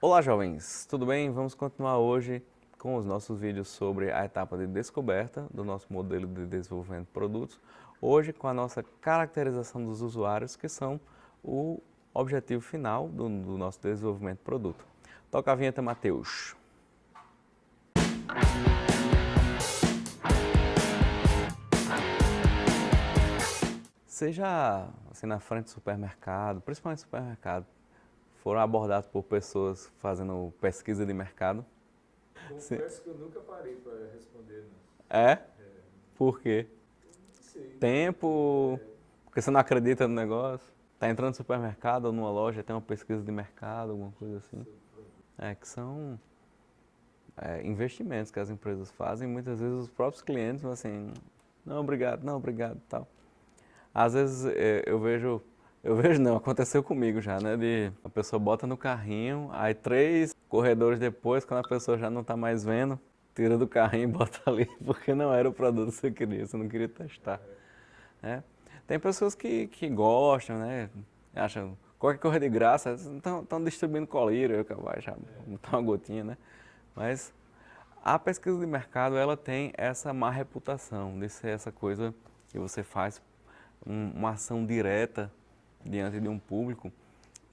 Olá, jovens! Tudo bem? Vamos continuar hoje com os nossos vídeos sobre a etapa de descoberta do nosso modelo de desenvolvimento de produtos. Hoje com a nossa caracterização dos usuários, que são o objetivo final do nosso desenvolvimento de produto. Toca a vinheta, Matheus! Seja assim, na frente do supermercado, principalmente supermercado, foram abordados por pessoas fazendo pesquisa de mercado. Confesso que eu nunca parei para responder, não. É? Por quê? Não sei. Tempo, porque você não acredita no negócio. Tá entrando no supermercado ou numa loja, tem uma pesquisa de mercado, alguma coisa assim. Sobre o produto. Que são investimentos que as empresas fazem. Muitas vezes os próprios clientes vão assim, não, obrigado, tal. Às vezes eu vejo não, aconteceu comigo já, né? De a pessoa bota no carrinho, aí 3 corredores depois, quando a pessoa já não tá mais vendo, tira do carrinho e bota ali, porque não era o produto que você não queria testar. Né? Tem pessoas que gostam, né? Acham qualquer coisa de graça, estão distribuindo colírio, eu vai já botar uma gotinha, né? Mas a pesquisa de mercado, ela tem essa má reputação de ser essa coisa que você faz uma ação direta diante de um público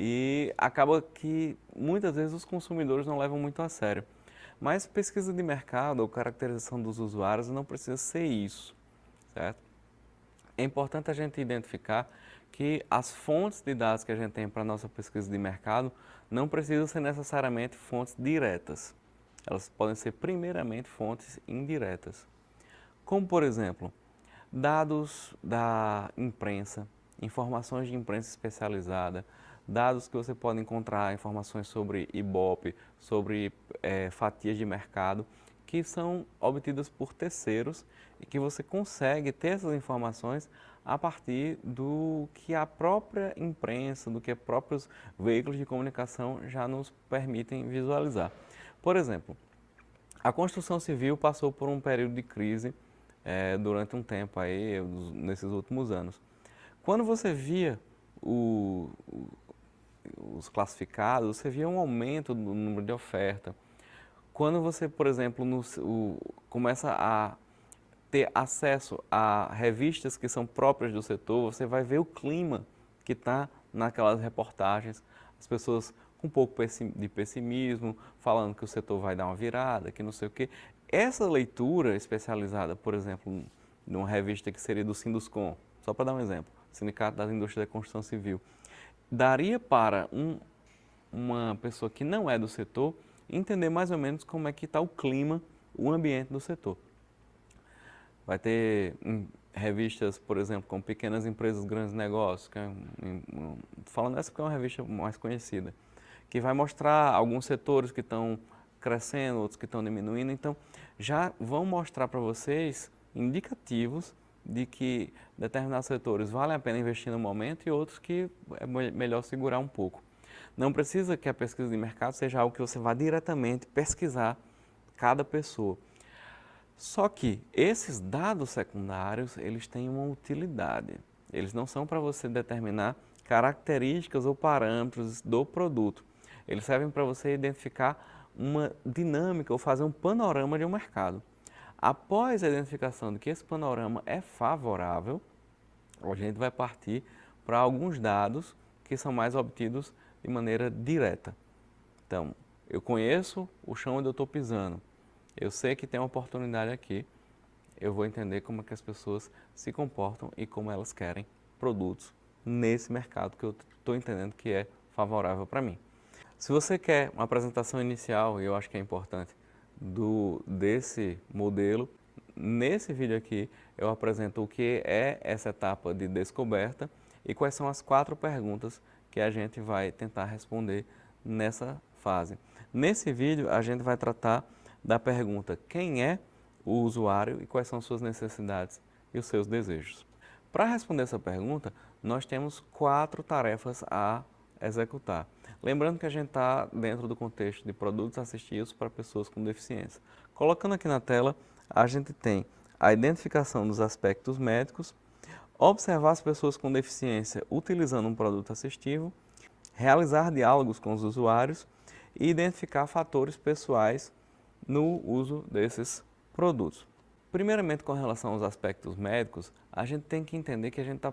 e acaba que muitas vezes os consumidores não levam muito a sério. Mas pesquisa de mercado ou caracterização dos usuários não precisa ser isso, certo? É importante a gente identificar que as fontes de dados que a gente tem para a nossa pesquisa de mercado não precisam ser necessariamente fontes diretas. Elas podem ser primeiramente fontes indiretas. Como, por exemplo, dados da imprensa, informações de imprensa especializada, dados que você pode encontrar, informações sobre Ibope, sobre fatias de mercado, que são obtidas por terceiros e que você consegue ter essas informações a partir do que a própria imprensa, do que os próprios veículos de comunicação já nos permitem visualizar. Por exemplo, a construção civil passou por um período de crise durante um tempo aí, nesses últimos anos. Quando você via os classificados, você via um aumento no número de oferta. Quando você, por exemplo, começa a ter acesso a revistas que são próprias do setor, você vai ver o clima que está naquelas reportagens. As pessoas com um pouco de pessimismo, falando que o setor vai dar uma virada, que não sei o quê. Essa leitura especializada, por exemplo, numa revista que seria do Sinduscon, só para dar um exemplo, Sindicato das Indústrias da Construção Civil, daria para uma pessoa que não é do setor entender mais ou menos como é que está o clima, o ambiente do setor. Vai ter revistas, por exemplo, como Pequenas Empresas, Grandes Negócios, que falando essa porque é uma revista mais conhecida, que vai mostrar alguns setores que estão crescendo, outros que estão diminuindo. Então, já vão mostrar para vocês indicativos de que determinados setores valem a pena investir no momento e outros que é melhor segurar um pouco. Não precisa que a pesquisa de mercado seja algo que você vá diretamente pesquisar cada pessoa. Só que esses dados secundários, eles têm uma utilidade. Eles não são para você determinar características ou parâmetros do produto. Eles servem para você identificar uma dinâmica ou fazer um panorama de um mercado. Após a identificação de que esse panorama é favorável, a gente vai partir para alguns dados que são mais obtidos de maneira direta. Então, eu conheço o chão onde eu estou pisando. Eu sei que tem uma oportunidade aqui. Eu vou entender como é que as pessoas se comportam e como elas querem produtos nesse mercado que eu estou entendendo que é favorável para mim. Se você quer uma apresentação inicial, e eu acho que é importante, desse modelo, nesse vídeo aqui eu apresento o que é essa etapa de descoberta e quais são as 4 perguntas que a gente vai tentar responder nessa fase. Nesse vídeo a gente vai tratar da pergunta quem é o usuário e quais são suas necessidades e os seus desejos. Para responder essa pergunta, nós temos 4 tarefas a executar. Lembrando que a gente está dentro do contexto de produtos assistivos para pessoas com deficiência. Colocando aqui na tela, a gente tem a identificação dos aspectos médicos, observar as pessoas com deficiência utilizando um produto assistivo, realizar diálogos com os usuários e identificar fatores pessoais no uso desses produtos. Primeiramente, com relação aos aspectos médicos, a gente tem que entender que a gente está,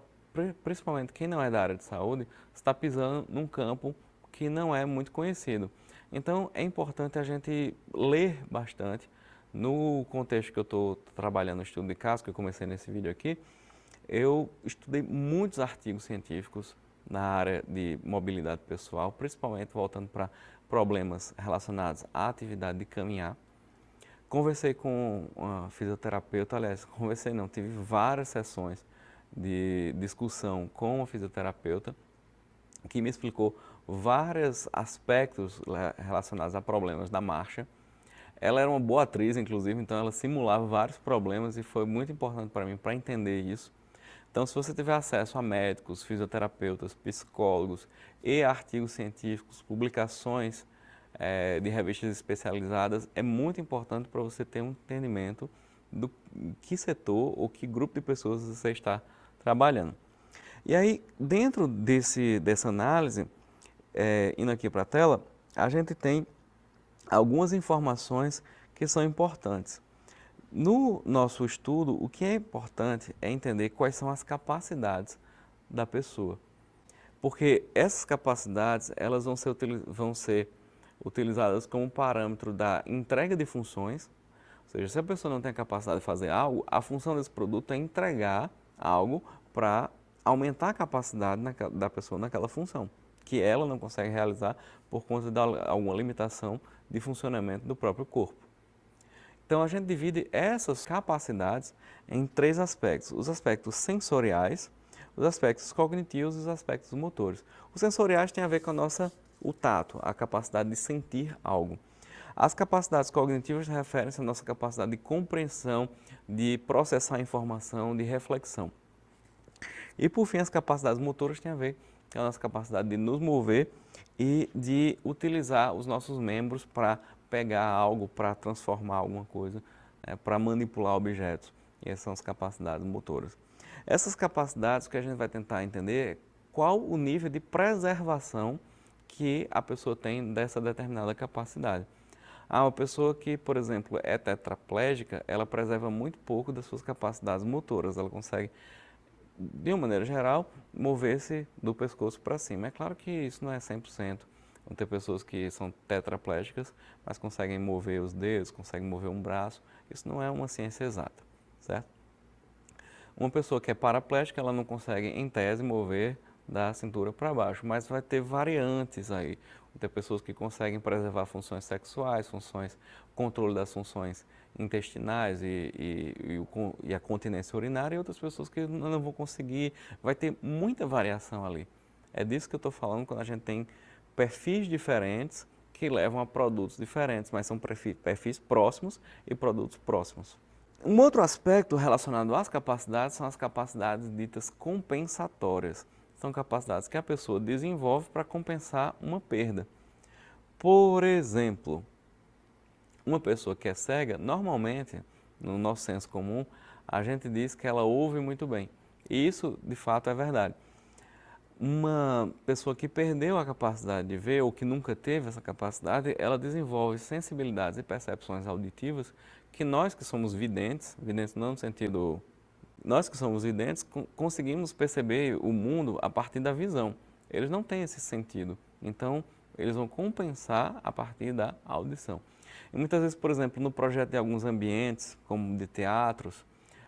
principalmente quem não é da área de saúde, está pisando num campo que não é muito conhecido. Então, é importante a gente ler bastante. No contexto que eu estou trabalhando no estudo de caso, que eu comecei nesse vídeo aqui, eu estudei muitos artigos científicos na área de mobilidade pessoal, principalmente voltando para problemas relacionados à atividade de caminhar. Conversei com uma fisioterapeuta, aliás, conversei não, tive várias sessões de discussão com uma fisioterapeuta que me explicou vários aspectos relacionados a problemas da marcha. Ela era uma boa atriz, inclusive, então ela simulava vários problemas e foi muito importante para mim para entender isso. Então, se você tiver acesso a médicos, fisioterapeutas, psicólogos e artigos científicos, publicações de revistas especializadas, é muito importante para você ter um entendimento do que setor ou que grupo de pessoas você está trabalhando. E aí, dentro dessa análise, indo aqui para a tela, a gente tem algumas informações que são importantes. No nosso estudo, o que é importante é entender quais são as capacidades da pessoa. Porque essas capacidades elas vão ser utilizadas como parâmetro da entrega de funções. Ou seja, se a pessoa não tem a capacidade de fazer algo, a função desse produto é entregar algo para aumentar a capacidade da pessoa naquela função, que ela não consegue realizar por conta de alguma limitação de funcionamento do próprio corpo. Então, a gente divide essas capacidades em três aspectos: os aspectos sensoriais, os aspectos cognitivos e os aspectos motores. Os sensoriais têm a ver com o tato, a capacidade de sentir algo. As capacidades cognitivas referem-se à nossa capacidade de compreensão, de processar informação, de reflexão. E, por fim, as capacidades motoras têm a ver com a nossa capacidade de nos mover e de utilizar os nossos membros para pegar algo, para transformar alguma coisa, para manipular objetos. E essas são as capacidades motoras. Essas capacidades, o que a gente vai tentar entender é qual o nível de preservação que a pessoa tem dessa determinada capacidade. Uma pessoa que, por exemplo, é tetraplégica, ela preserva muito pouco das suas capacidades motoras. Ela consegue, de uma maneira geral, mover-se do pescoço para cima. É claro que isso não é 100%. Vão ter pessoas que são tetraplégicas, mas conseguem mover os dedos, conseguem mover um braço. Isso não é uma ciência exata, certo? Uma pessoa que é paraplégica, ela não consegue, em tese, mover da cintura para baixo, mas vai ter variantes aí. Vão ter pessoas que conseguem preservar funções sexuais, controle das funções intestinais e a continência urinária, e outras pessoas que não vão conseguir. Vai ter muita variação ali. É disso que eu estou falando quando a gente tem perfis diferentes que levam a produtos diferentes, mas são perfis próximos e produtos próximos. Um outro aspecto relacionado às capacidades são as capacidades ditas compensatórias. São capacidades que a pessoa desenvolve para compensar uma perda. Por exemplo, uma pessoa que é cega, normalmente, no nosso senso comum, a gente diz que ela ouve muito bem. E isso, de fato, é verdade. Uma pessoa que perdeu a capacidade de ver ou que nunca teve essa capacidade, ela desenvolve sensibilidades e percepções auditivas que nós que somos videntes, videntes não no sentido... Nós que somos videntes conseguimos perceber o mundo a partir da visão. Eles não têm esse sentido, então eles vão compensar a partir da audição. E muitas vezes, por exemplo, no projeto de alguns ambientes, como de teatros,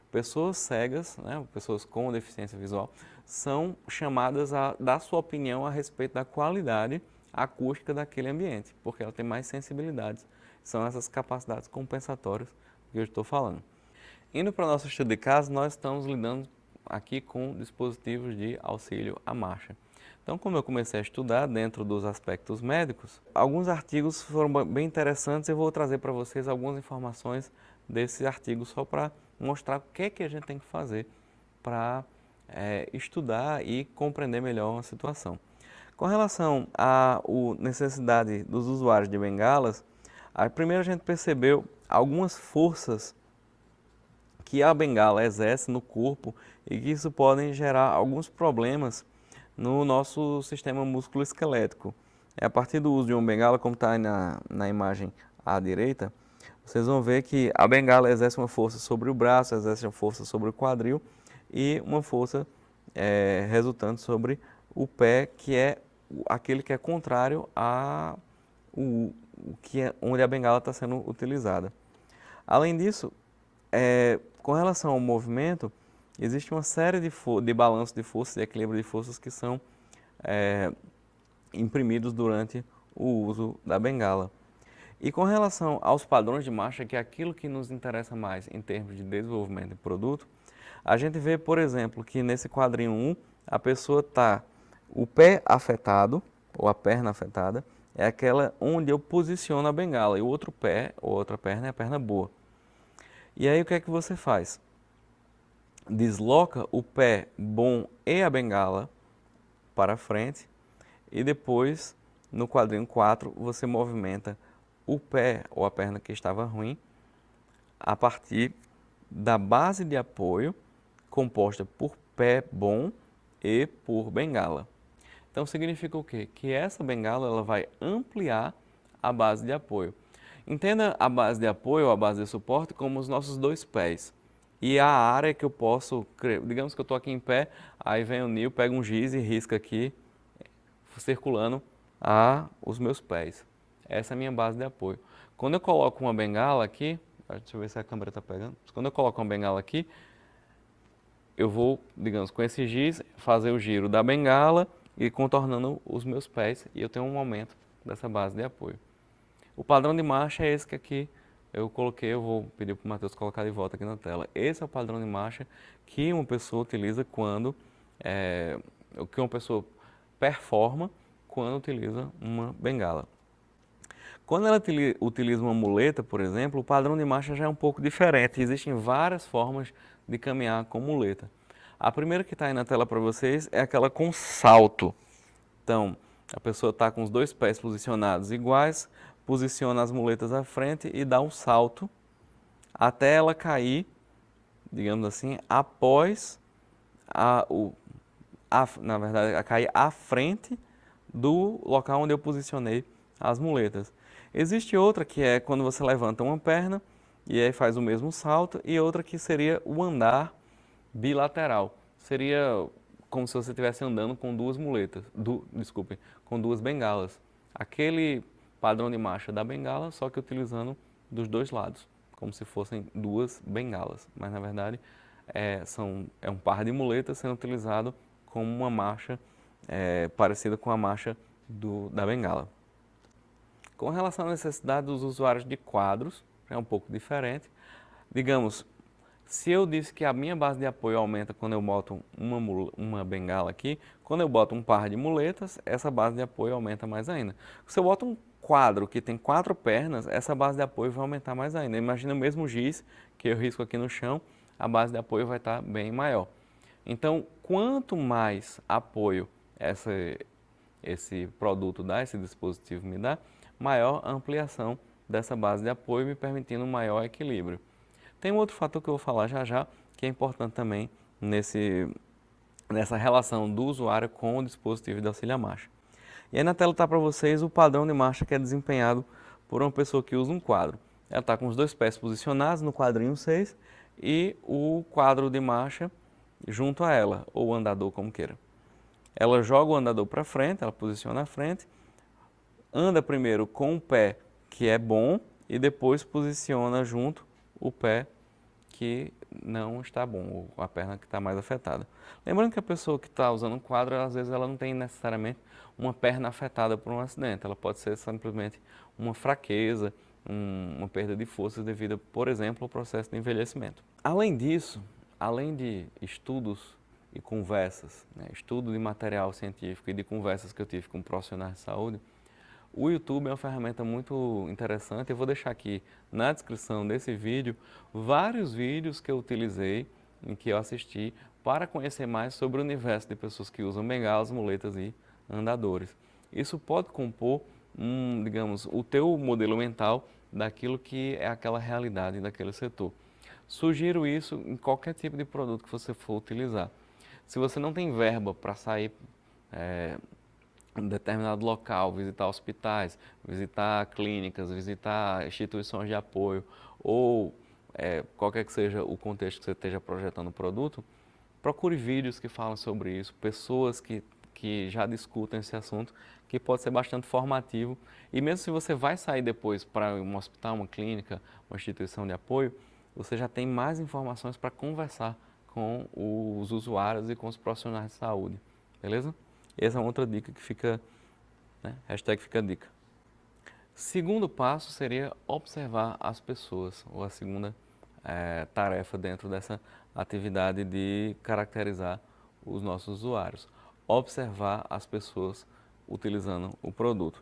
pessoas cegas, né, pessoas com deficiência visual, são chamadas a dar sua opinião a respeito da qualidade acústica daquele ambiente, porque ela tem mais sensibilidades. São essas capacidades compensatórias que eu estou falando. Indo para o nosso estudo de caso, nós estamos lidando aqui com dispositivos de auxílio à marcha. Então, como eu comecei a estudar dentro dos aspectos médicos, alguns artigos foram bem interessantes e eu vou trazer para vocês algumas informações desses artigos só para mostrar o que é que a gente tem que fazer para estudar e compreender melhor uma situação. Com relação à necessidade dos usuários de bengalas, primeiro a gente percebeu algumas forças que a bengala exerce no corpo e que isso podem gerar alguns problemas no nosso sistema músculo-esquelético. A partir do uso de uma bengala, como está na imagem à direita, vocês vão ver que a bengala exerce uma força sobre o braço, exerce uma força sobre o quadril e uma força resultante sobre o pé, que é aquele que é contrário a o que é onde a bengala está sendo utilizada. Além disso, com relação ao movimento, existe uma série de balanços de forças, de equilíbrio de forças que são imprimidos durante o uso da bengala. E com relação aos padrões de marcha, que é aquilo que nos interessa mais em termos de desenvolvimento de produto, a gente vê, por exemplo, que nesse quadrinho 1, a pessoa está o pé afetado, ou a perna afetada, é aquela onde eu posiciono a bengala, e o outro pé, ou outra perna, é a perna boa. E aí o que é que você faz? Desloca o pé bom e a bengala para frente, e depois, no quadrinho 4, você movimenta o pé ou a perna que estava ruim a partir da base de apoio composta por pé bom e por bengala. Então significa o quê? Que essa bengala ela vai ampliar a base de apoio. Entenda a base de apoio ou a base de suporte como os nossos dois pés. E a área que eu posso, digamos que eu estou aqui em pé, aí vem o Nil, pega um giz e risca aqui, circulando os meus pés. Essa é a minha base de apoio. Quando eu coloco uma bengala aqui, deixa eu ver se a câmera está pegando. Quando eu coloco uma bengala aqui, eu vou, digamos, com esse giz, fazer o giro da bengala e contornando os meus pés e eu tenho um aumento dessa base de apoio. O padrão de marcha é esse que aqui eu coloquei, eu vou pedir para o Matheus colocar de volta aqui na tela. Esse é o padrão de marcha que uma pessoa utiliza quando, que uma pessoa performa quando utiliza uma bengala. Quando ela utiliza uma muleta, por exemplo, o padrão de marcha já é um pouco diferente. Existem várias formas de caminhar com muleta. A primeira que está aí na tela para vocês é aquela com salto. Então, a pessoa está com os dois pés posicionados iguais, posiciona as muletas à frente e dá um salto até ela cair, digamos assim, após na verdade, a cair à frente do local onde eu posicionei as muletas. Existe outra que é quando você levanta uma perna e aí faz o mesmo salto, e outra que seria o andar bilateral. Seria como se você estivesse andando com duas muletas, com duas bengalas. Aquele padrão de marcha da bengala, só que utilizando dos dois lados, como se fossem duas bengalas. Mas na verdade é um par de muletas sendo utilizado como uma marcha parecida com a marcha da bengala. Com relação à necessidade dos usuários de quadros, é um pouco diferente. Digamos, se eu disse que a minha base de apoio aumenta quando eu boto uma bengala aqui, quando eu boto um par de muletas, essa base de apoio aumenta mais ainda. Se eu boto um quadro que tem 4 pernas, essa base de apoio vai aumentar mais ainda. Imagina o mesmo giz que eu risco aqui no chão, a base de apoio vai estar bem maior. Então, quanto mais apoio esse produto dá, esse dispositivo me dá, maior a ampliação dessa base de apoio, me permitindo um maior equilíbrio. Tem um outro fator que eu vou falar já já, que é importante também nessa relação do usuário com o dispositivo de auxílio à marcha. E aí na tela está para vocês o padrão de marcha que é desempenhado por uma pessoa que usa um quadro. Ela está com os dois pés posicionados no quadrinho 6 e o quadro de marcha junto a ela, ou o andador, como queira. Ela joga o andador para frente, ela posiciona à frente, anda primeiro com o pé que é bom e depois posiciona junto o pé que não está bom, ou a perna que está mais afetada. Lembrando que a pessoa que está usando um quadro, às vezes ela não tem necessariamente uma perna afetada por um acidente, ela pode ser simplesmente uma fraqueza, uma perda de força devido, por exemplo, ao processo de envelhecimento. Além disso, além de estudos e conversas, estudo de material científico e de conversas que eu tive com profissionais de saúde, o YouTube é uma ferramenta muito interessante. Eu vou deixar aqui na descrição desse vídeo vários vídeos que eu utilizei, em que eu assisti, para conhecer mais sobre o universo de pessoas que usam bengalas, muletas e andadores. Isso pode compor, digamos, o teu modelo mental daquilo que é aquela realidade daquele setor. Sugiro isso em qualquer tipo de produto que você for utilizar. Se você não tem verba para sair um determinado local, visitar hospitais, visitar clínicas, visitar instituições de apoio ou qualquer que seja o contexto que você esteja projetando o produto, procure vídeos que falam sobre isso, pessoas que já discutem esse assunto, que pode ser bastante formativo. E mesmo se você vai sair depois para um hospital, uma clínica, uma instituição de apoio, você já tem mais informações para conversar com os usuários e com os profissionais de saúde, beleza? Essa é uma outra dica que fica, né? Hashtag fica a dica. Segundo passo seria observar as pessoas, ou a segunda tarefa dentro dessa atividade de caracterizar os nossos usuários. Observar as pessoas utilizando o produto.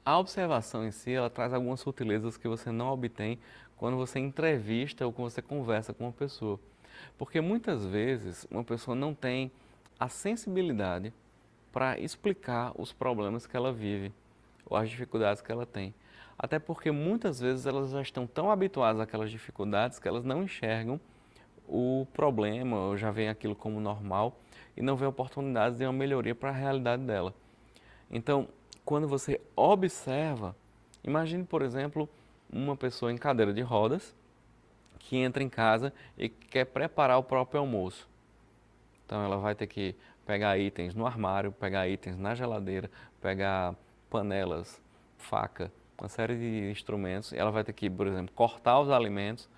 A observação em si, ela traz algumas sutilezas que você não obtém quando você entrevista ou quando você conversa com uma pessoa. Porque muitas vezes uma pessoa não tem a sensibilidade para explicar os problemas que ela vive ou as dificuldades que ela tem. Até porque muitas vezes elas já estão tão habituadas àquelas dificuldades que elas não enxergam o problema ou já veem aquilo como normal e não vê oportunidades de uma melhoria para a realidade dela. Então, quando você observa, imagine, por exemplo, uma pessoa em cadeira de rodas que entra em casa e quer preparar o próprio almoço. Então, ela vai ter que pegar itens no armário, pegar itens na geladeira, pegar panelas, faca, uma série de instrumentos. E ela vai ter que, por exemplo, cortar os alimentos,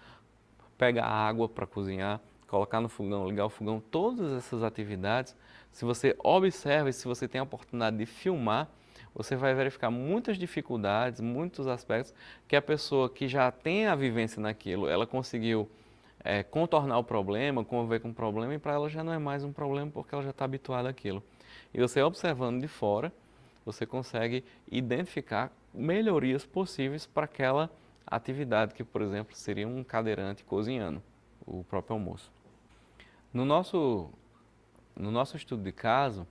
pegar água para cozinhar, colocar no fogão, ligar o fogão. Todas essas atividades, se você observa e se você tem a oportunidade de filmar, você vai verificar muitas dificuldades, muitos aspectos que a pessoa que já tem a vivência naquilo, ela conseguiu contornar o problema, conviver com o problema, e para ela já não é mais um problema porque ela já está habituada àquilo. E você observando de fora, você consegue identificar melhorias possíveis para aquela atividade que, por exemplo, seria um cadeirante cozinhando o próprio almoço. No nosso estudo de caso,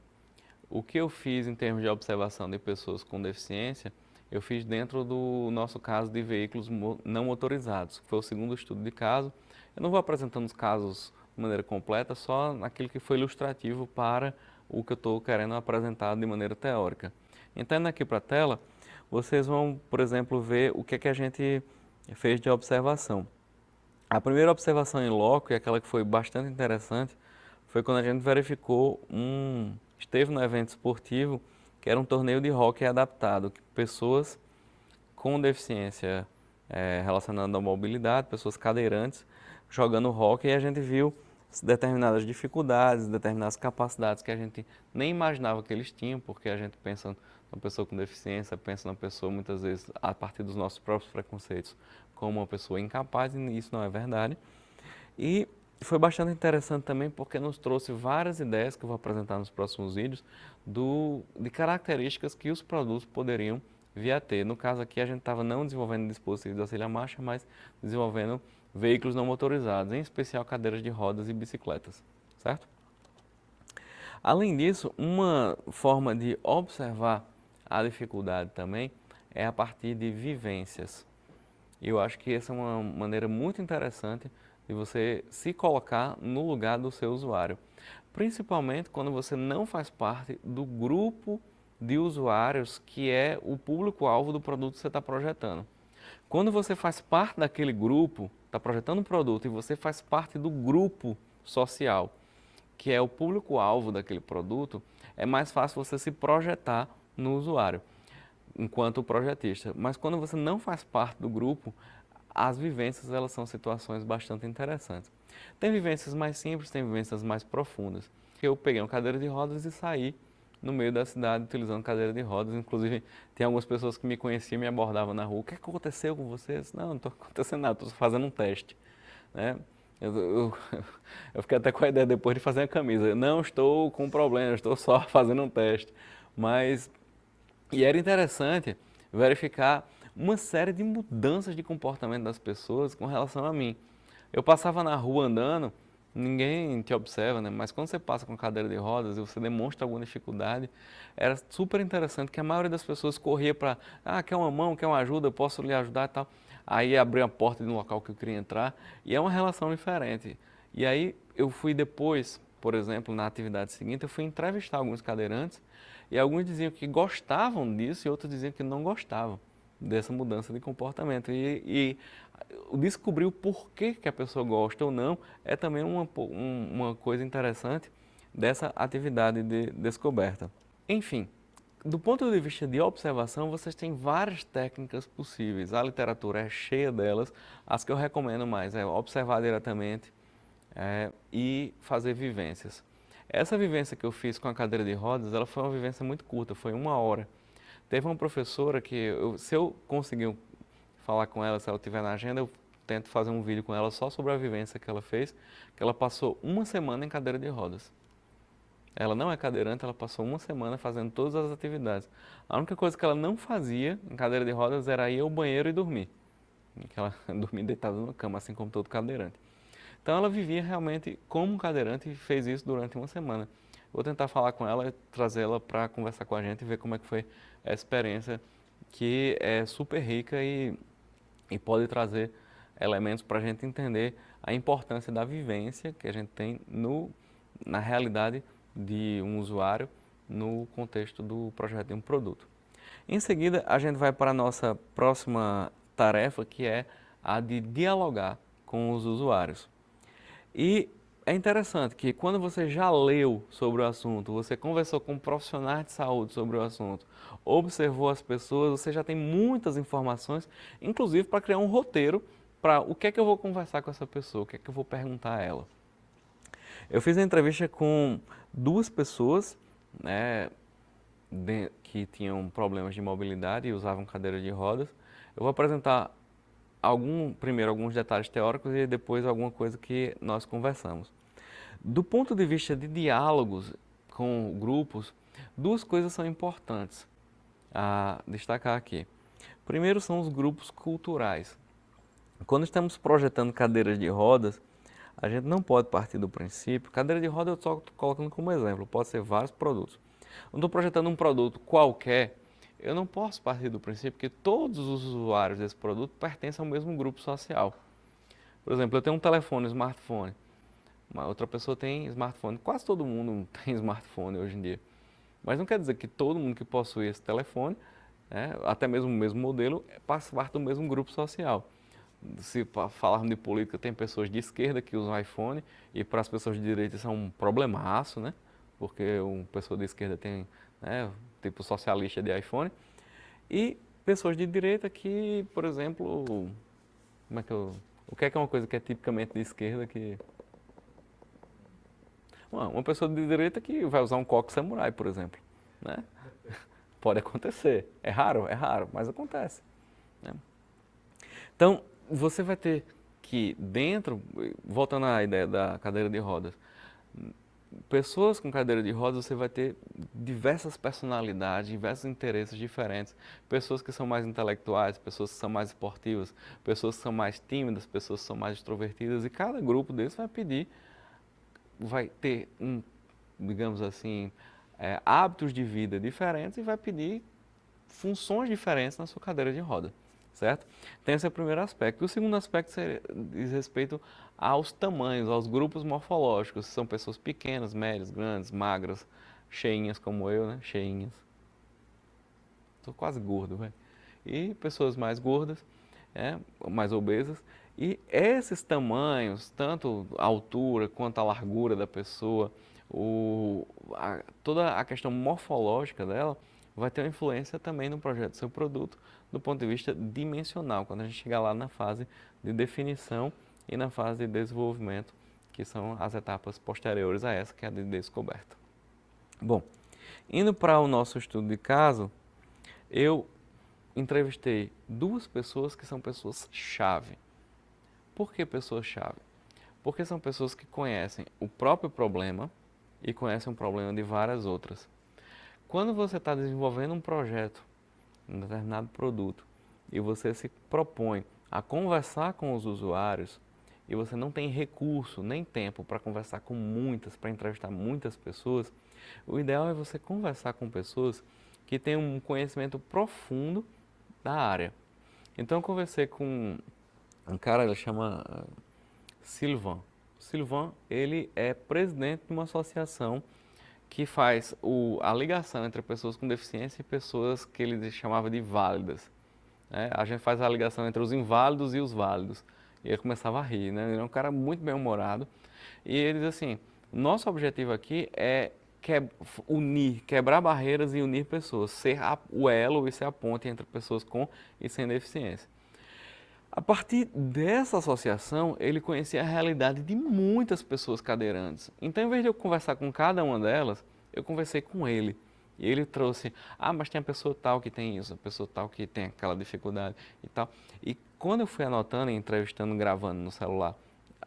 o que eu fiz em termos de observação de pessoas com deficiência, eu fiz dentro do nosso caso de veículos não motorizados, que foi o segundo estudo de caso. Eu não vou apresentando os casos de maneira completa, só naquilo que foi ilustrativo para o que eu estou querendo apresentar de maneira teórica. Entrando aqui para a tela, vocês vão, por exemplo, ver o que a gente fez de observação. A primeira observação em loco, e aquela que foi bastante interessante, foi quando a gente verificou esteve no evento esportivo, que era um torneio de hóquei adaptado, que pessoas com deficiência relacionada à mobilidade, pessoas cadeirantes, jogando hóquei, e a gente viu determinadas dificuldades, determinadas capacidades que a gente nem imaginava que eles tinham, porque a gente pensa na pessoa com deficiência, pensa na pessoa muitas vezes a partir dos nossos próprios preconceitos como uma pessoa incapaz, e isso não é verdade. E foi bastante interessante também porque nos trouxe várias ideias que eu vou apresentar nos próximos vídeos de características que os produtos poderiam vir a ter. No caso aqui a gente estava não desenvolvendo dispositivos de auxílio à marcha, mas desenvolvendo veículos não motorizados, em especial cadeiras de rodas e bicicletas, certo? Além disso, uma forma de observar a dificuldade também é a partir de vivências. Eu acho que essa é uma maneira muito interessante de você se colocar no lugar do seu usuário. Principalmente quando você não faz parte do grupo de usuários que é o público-alvo do produto que você está projetando. Quando você faz parte daquele grupo, está projetando um produto e você faz parte do grupo social, que é o público-alvo daquele produto, é mais fácil você se projetar no usuário enquanto projetista. Mas quando você não faz parte do grupo, as vivências elas são situações bastante interessantes. Tem vivências mais simples, tem vivências mais profundas. Eu peguei uma cadeira de rodas e saí no meio da cidade utilizando cadeira de rodas. Inclusive, tem algumas pessoas que me conheciam e me abordavam na rua. O que aconteceu com vocês? Não, não está acontecendo nada, estou fazendo um teste. Né? Eu fiquei até com a ideia depois de fazer a camisa. Eu não estou com problema, estou só fazendo um teste. E era interessante verificar uma série de mudanças de comportamento das pessoas com relação a mim. Eu passava na rua andando, ninguém te observa, né? Mas quando você passa com cadeira de rodas e você demonstra alguma dificuldade, era super interessante que a maioria das pessoas corria para, quer uma mão, quer uma ajuda, eu posso lhe ajudar e tal. Aí abria a porta de um local que eu queria entrar e é uma relação diferente. E aí eu fui depois, por exemplo, na atividade seguinte, eu fui entrevistar alguns cadeirantes E alguns diziam que gostavam disso e outros diziam que não gostavam dessa mudança de comportamento. E o descobrir o porquê que a pessoa gosta ou não é também uma coisa interessante dessa atividade de descoberta. Enfim, do ponto de vista de observação, vocês têm várias técnicas possíveis. A literatura é cheia delas. As que eu recomendo mais é observar diretamente e fazer vivências. Essa vivência que eu fiz com a cadeira de rodas, ela foi uma vivência muito curta, foi 1 hora. Teve uma professora que, se eu conseguir falar com ela, se ela estiver na agenda, eu tento fazer um vídeo com ela só sobre a vivência que ela fez, que ela passou 1 semana em cadeira de rodas. Ela não é cadeirante, ela passou 1 semana fazendo todas as atividades. A única coisa que ela não fazia em cadeira de rodas era ir ao banheiro e dormir. Que ela dormia deitada na cama, assim como todo cadeirante. Então ela vivia realmente como um cadeirante e fez isso durante 1 semana. Vou tentar falar com ela e trazê-la para conversar com a gente e ver como é que foi a experiência, que é super rica e pode trazer elementos para a gente entender a importância da vivência que a gente tem na realidade de um usuário no contexto do projeto de um produto. Em seguida, a gente vai para a nossa próxima tarefa, que é a de dialogar com os usuários. E é interessante que quando você já leu sobre o assunto, você conversou com profissionais de saúde sobre o assunto, observou as pessoas, você já tem muitas informações, inclusive para criar um roteiro para o que é que eu vou conversar com essa pessoa, o que é que eu vou perguntar a ela. Eu fiz a entrevista com 2 pessoas, né, que tinham problemas de mobilidade e usavam cadeira de rodas. Eu vou apresentar primeiro alguns detalhes teóricos e depois alguma coisa que nós conversamos. Do ponto de vista de diálogos com grupos, 2 coisas são importantes a destacar aqui. Primeiro são os grupos culturais. Quando estamos projetando cadeiras de rodas, a gente não pode partir do princípio, cadeira de roda eu só estou colocando como exemplo, pode ser vários produtos. Quando estou projetando um produto qualquer, eu não posso partir do princípio que todos os usuários desse produto pertencem ao mesmo grupo social. Por exemplo, eu tenho um telefone, um smartphone, uma outra pessoa tem smartphone, quase todo mundo tem smartphone hoje em dia. Mas não quer dizer que todo mundo que possui esse telefone, até mesmo o mesmo modelo, faz parte do mesmo grupo social. Se falarmos de política, tem pessoas de esquerda que usam iPhone e para as pessoas de direita isso é um problemaço, né? Porque uma pessoa de esquerda tem, né, tipo socialista de iPhone. E pessoas de direita que, por exemplo, o que é uma coisa que é tipicamente de esquerda que... Uma pessoa de direita que vai usar um coque samurai, por exemplo, né? Pode acontecer. É raro, mas acontece, né? Então, você vai ter que voltando à ideia da cadeira de rodas, pessoas com cadeira de rodas, você vai ter diversas personalidades, diversos interesses diferentes. Pessoas que são mais intelectuais, pessoas que são mais esportivas, pessoas que são mais tímidas, pessoas que são mais extrovertidas. E cada grupo desses vai ter digamos assim, hábitos de vida diferentes e vai pedir funções diferentes na sua cadeira de roda, certo? Então esse é o primeiro aspecto. O segundo aspecto diz respeito aos tamanhos, aos grupos morfológicos. São pessoas pequenas, médias, grandes, magras, cheinhas como eu, né? Cheinhas. Estou quase gordo, velho. E pessoas mais gordas, mais obesas. E esses tamanhos, tanto a altura quanto a largura da pessoa, toda a questão morfológica dela, vai ter uma influência também no projeto do seu produto, do ponto de vista dimensional, quando a gente chegar lá na fase de definição e na fase de desenvolvimento, que são as etapas posteriores a essa, que é a de descoberta. Bom, indo para o nosso estudo de caso, eu entrevistei 2 pessoas que são pessoas-chave. Por que pessoas-chave? Porque são pessoas que conhecem o próprio problema e conhecem o problema de várias outras. Quando você está desenvolvendo um projeto, um determinado produto, e você se propõe a conversar com os usuários, e você não tem recurso nem tempo para conversar com para entrevistar muitas pessoas, o ideal é você conversar com pessoas que têm um conhecimento profundo da área. Então eu conversei com um cara, ele chama Silvan. Silvan, ele é presidente de uma associação que faz a ligação entre pessoas com deficiência e pessoas que ele chamava de válidas. Né? A gente faz a ligação entre os inválidos e os válidos. E ele começava a rir, né? Ele é um cara muito bem-humorado. E ele diz assim, nosso objetivo aqui é quebrar barreiras e unir pessoas, ser o elo e ser a ponte entre pessoas com e sem deficiência. A partir dessa associação, ele conhecia a realidade de muitas pessoas cadeirantes. Então, em vez de eu conversar com cada uma delas, eu conversei com ele. E ele trouxe, mas tem a pessoa tal que tem isso, a pessoa tal que tem aquela dificuldade e tal. E quando eu fui anotando, entrevistando, gravando no celular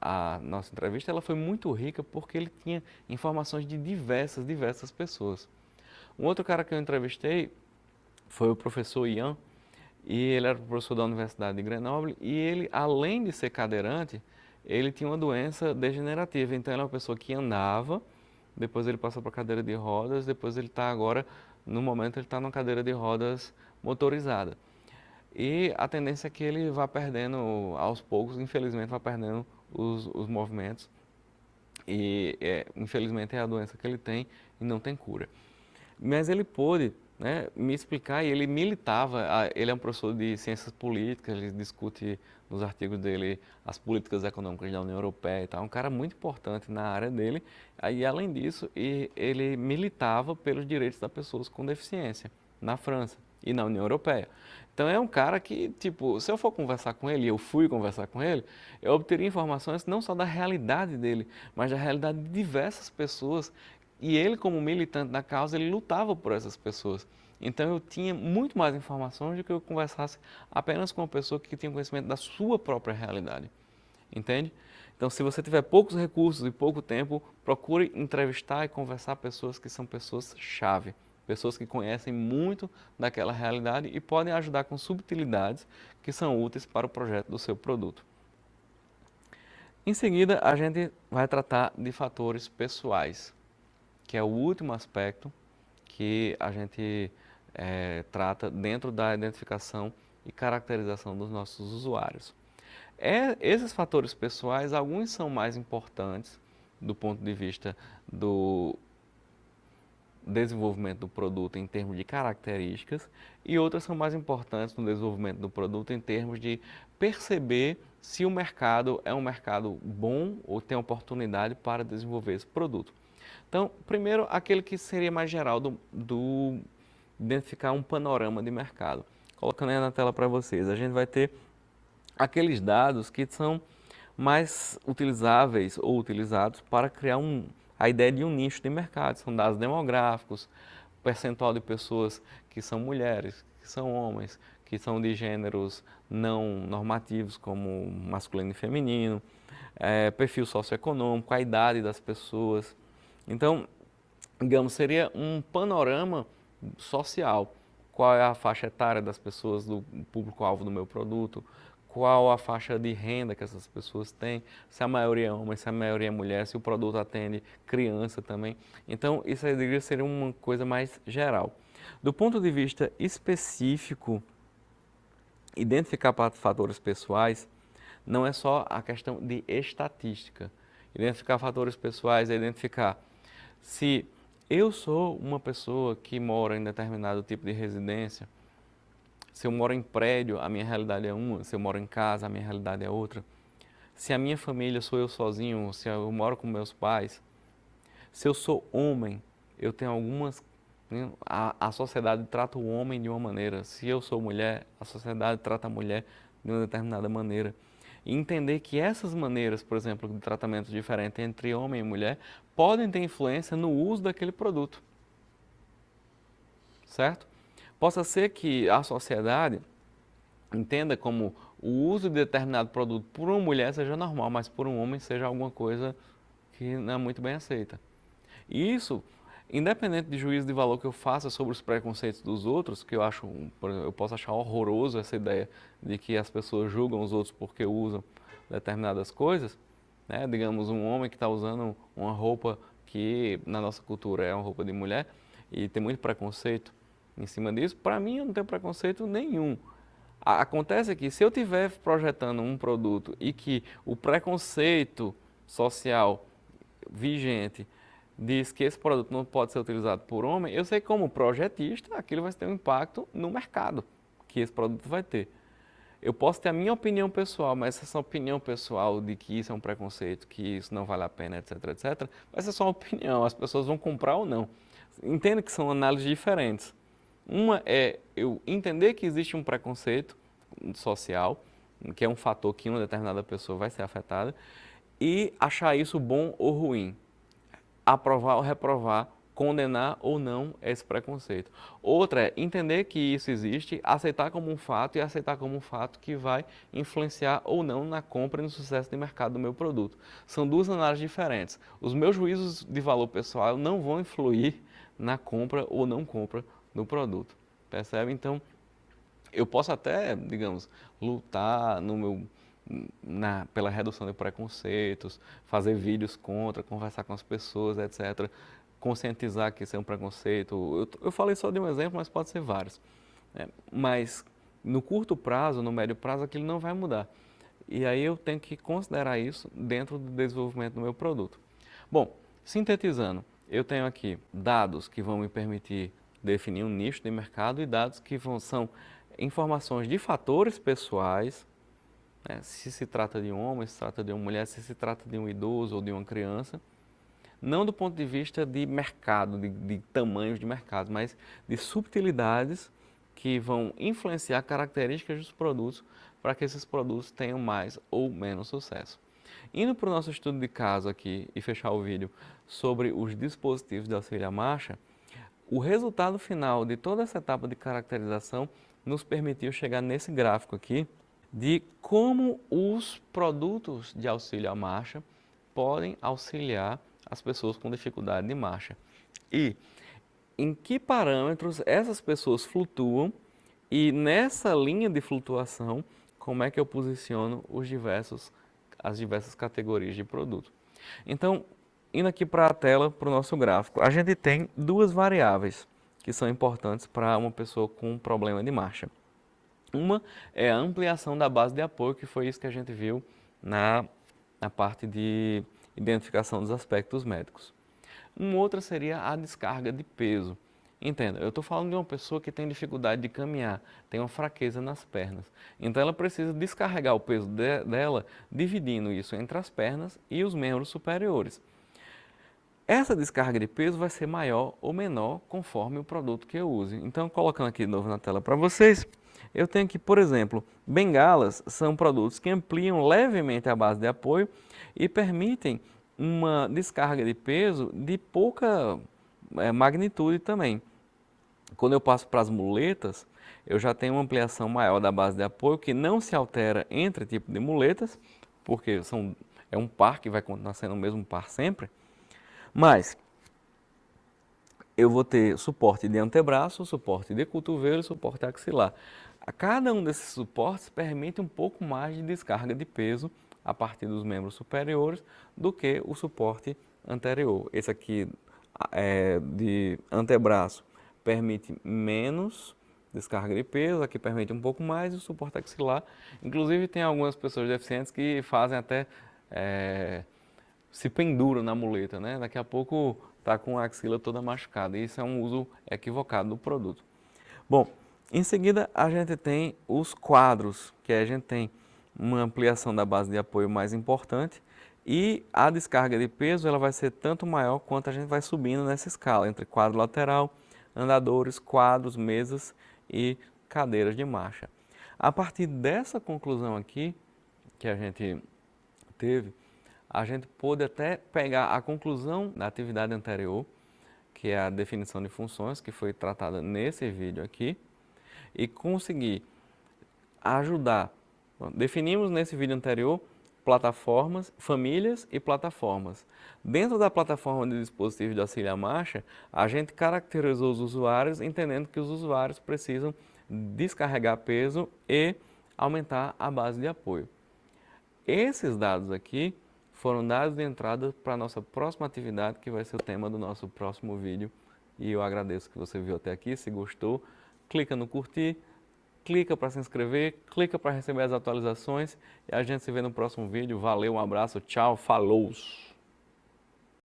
a nossa entrevista, ela foi muito rica porque ele tinha informações de diversas pessoas. Um outro cara que eu entrevistei foi o professor Ian, e ele era professor da Universidade de Grenoble, e ele, além de ser cadeirante, ele tinha uma doença degenerativa. Então, ele é uma pessoa que andava, depois ele passou para cadeira de rodas, depois ele está agora, no momento, ele está numa cadeira de rodas motorizada. E a tendência é que ele vá perdendo, aos poucos, infelizmente, vá perdendo os movimentos. E, infelizmente, é a doença que ele tem e não tem cura. Mas ele pôde, né, me explicar, e ele militava, ele é um professor de ciências políticas, ele discute nos artigos dele as políticas econômicas da União Europeia e tal, um cara muito importante na área dele, e além disso, ele militava pelos direitos das pessoas com deficiência na França e na União Europeia. Então é um cara que, tipo, se eu for conversar com ele, e eu fui conversar com ele, eu obteria informações não só da realidade dele, mas da realidade de diversas pessoas. E ele, como militante da causa, ele lutava por essas pessoas. Então eu tinha muito mais informações do que eu conversasse apenas com uma pessoa que tinha conhecimento da sua própria realidade. Entende? Então, se você tiver poucos recursos e pouco tempo, procure entrevistar e conversar com pessoas que são pessoas-chave, pessoas que conhecem muito daquela realidade e podem ajudar com subtilidades que são úteis para o projeto do seu produto. Em seguida, a gente vai tratar de fatores pessoais, que é o último aspecto que a gente trata dentro da identificação e caracterização dos nossos usuários. Esses fatores pessoais, alguns são mais importantes do ponto de vista do desenvolvimento do produto em termos de características e outras são mais importantes no desenvolvimento do produto em termos de perceber se o mercado é um mercado bom ou tem oportunidade para desenvolver esse produto. Então, primeiro, aquele que seria mais geral do identificar um panorama de mercado. Colocando aí na tela para vocês, a gente vai ter aqueles dados que são mais utilizáveis ou utilizados para criar a ideia de um nicho de mercado. São dados demográficos, percentual de pessoas que são mulheres, que são homens, que são de gêneros não normativos, como masculino e feminino, perfil socioeconômico, a idade das pessoas. Então, digamos, seria um panorama social. Qual é a faixa etária das pessoas, do público-alvo do meu produto, qual a faixa de renda que essas pessoas têm, se a maioria é homem, se a maioria é mulher, se o produto atende criança também. Então, isso aí seria uma coisa mais geral. Do ponto de vista específico, identificar fatores pessoais não é só a questão de estatística. Identificar fatores pessoais é identificar se eu sou uma pessoa que mora em determinado tipo de residência. Se eu moro em prédio, a minha realidade é uma. Se eu moro em casa, a minha realidade é outra. Se a minha família sou eu sozinho, se eu moro com meus pais. Se eu sou homem, eu tenho algumas... A sociedade trata o homem de uma maneira. Se eu sou mulher, a sociedade trata a mulher de uma determinada maneira. E entender que essas maneiras, por exemplo, de tratamento diferente entre homem e mulher, podem ter influência no uso daquele produto. Certo? Possa ser que a sociedade entenda como o uso de determinado produto por uma mulher seja normal, mas por um homem seja alguma coisa que não é muito bem aceita. E isso, independente de juízo de valor que eu faça sobre os preconceitos dos outros, que eu acho, eu posso achar horroroso essa ideia de que as pessoas julgam os outros porque usam determinadas coisas, né? Digamos, um homem que está usando uma roupa que na nossa cultura é uma roupa de mulher e tem muito preconceito em cima disso, para mim eu não tenho preconceito nenhum. Acontece que se eu estiver projetando um produto e que o preconceito social vigente diz que esse produto não pode ser utilizado por homem, eu sei que como projetista, aquilo vai ter um impacto no mercado que esse produto vai ter. Eu posso ter a minha opinião pessoal, mas essa opinião pessoal de que isso é um preconceito, que isso não vale a pena, etc, etc, vai ser só uma opinião, as pessoas vão comprar ou não. Entenda que são análises diferentes. Uma é eu entender que existe um preconceito social, que é um fator que uma determinada pessoa vai ser afetada, e achar isso bom ou ruim, aprovar ou reprovar, condenar ou não esse preconceito. Outra é entender que isso existe, aceitar como um fato e aceitar como um fato que vai influenciar ou não na compra e no sucesso de mercado do meu produto. São duas análises diferentes. Os meus juízos de valor pessoal não vão influir na compra ou não compra do produto. Percebe? Então, eu posso até, digamos, lutar pela redução de preconceitos, fazer vídeos contra, conversar com as pessoas, etc. Conscientizar que isso é um preconceito. Eu falei só de um exemplo, mas pode ser vários. Mas no curto prazo, no médio prazo, aquilo não vai mudar. E aí eu tenho que considerar isso dentro do desenvolvimento do meu produto. Bom, sintetizando, eu tenho aqui dados que vão me permitir definir um nicho de mercado e dados que são informações de fatores pessoais, né? Se se trata de um homem, se se trata de uma mulher, se se trata de um idoso ou de uma criança, não do ponto de vista de mercado, de tamanhos de mercado, mas de subtilidades que vão influenciar características dos produtos para que esses produtos tenham mais ou menos sucesso. Indo para o nosso estudo de caso aqui e fechar o vídeo sobre os dispositivos de auxílio à marcha, o resultado final de toda essa etapa de caracterização nos permitiu chegar nesse gráfico aqui de como os produtos de auxílio à marcha podem auxiliar as pessoas com dificuldade de marcha. E em que parâmetros essas pessoas flutuam e nessa linha de flutuação, como é que eu posiciono as diversas categorias de produto. Então, indo aqui para a tela, para o nosso gráfico, a gente tem duas variáveis que são importantes para uma pessoa com um problema de marcha. Uma é a ampliação da base de apoio, que foi isso que a gente viu na parte de identificação dos aspectos médicos. Uma outra seria a descarga de peso. Entenda, eu estou falando de uma pessoa que tem dificuldade de caminhar, tem uma fraqueza nas pernas. Então ela precisa descarregar o peso dela, dividindo isso entre as pernas e os membros superiores. Essa descarga de peso vai ser maior ou menor conforme o produto que eu use. Então, colocando aqui de novo na tela para vocês, eu tenho que, por exemplo, bengalas são produtos que ampliam levemente a base de apoio e permitem uma descarga de peso de pouca magnitude também. Quando eu passo para as muletas, eu já tenho uma ampliação maior da base de apoio que não se altera entre tipos de muletas, porque é um par que vai continuar sendo o mesmo par sempre. Mas eu vou ter suporte de antebraço, suporte de cotovelo e suporte axilar. A cada um desses suportes permite um pouco mais de descarga de peso a partir dos membros superiores do que o suporte anterior. Esse aqui de antebraço permite menos descarga de peso, aqui permite um pouco mais, e o suporte axilar. Inclusive tem algumas pessoas deficientes que fazem até se penduram na muleta, né? Daqui a pouco está com a axila toda machucada. Isso é um uso equivocado do produto. Bom, em seguida a gente tem os quadros, que a gente tem uma ampliação da base de apoio mais importante e a descarga de peso ela vai ser tanto maior quanto a gente vai subindo nessa escala, entre quadro lateral, andadores, quadros, mesas e cadeiras de marcha. A partir dessa conclusão aqui, que a gente teve, a gente pôde até pegar a conclusão da atividade anterior, que é a definição de funções, que foi tratada nesse vídeo aqui, e conseguir ajudar. Definimos nesse vídeo anterior plataformas, famílias e plataformas. Dentro da plataforma de dispositivos de auxílio à marcha, a gente caracterizou os usuários, entendendo que os usuários precisam descarregar peso e aumentar a base de apoio. Esses dados aqui foram dados de entrada para a nossa próxima atividade, que vai ser o tema do nosso próximo vídeo. E eu agradeço que você viu até aqui. Se gostou, clica no curtir, clica para se inscrever, clica para receber as atualizações e a gente se vê no próximo vídeo. Valeu, um abraço, tchau, falou!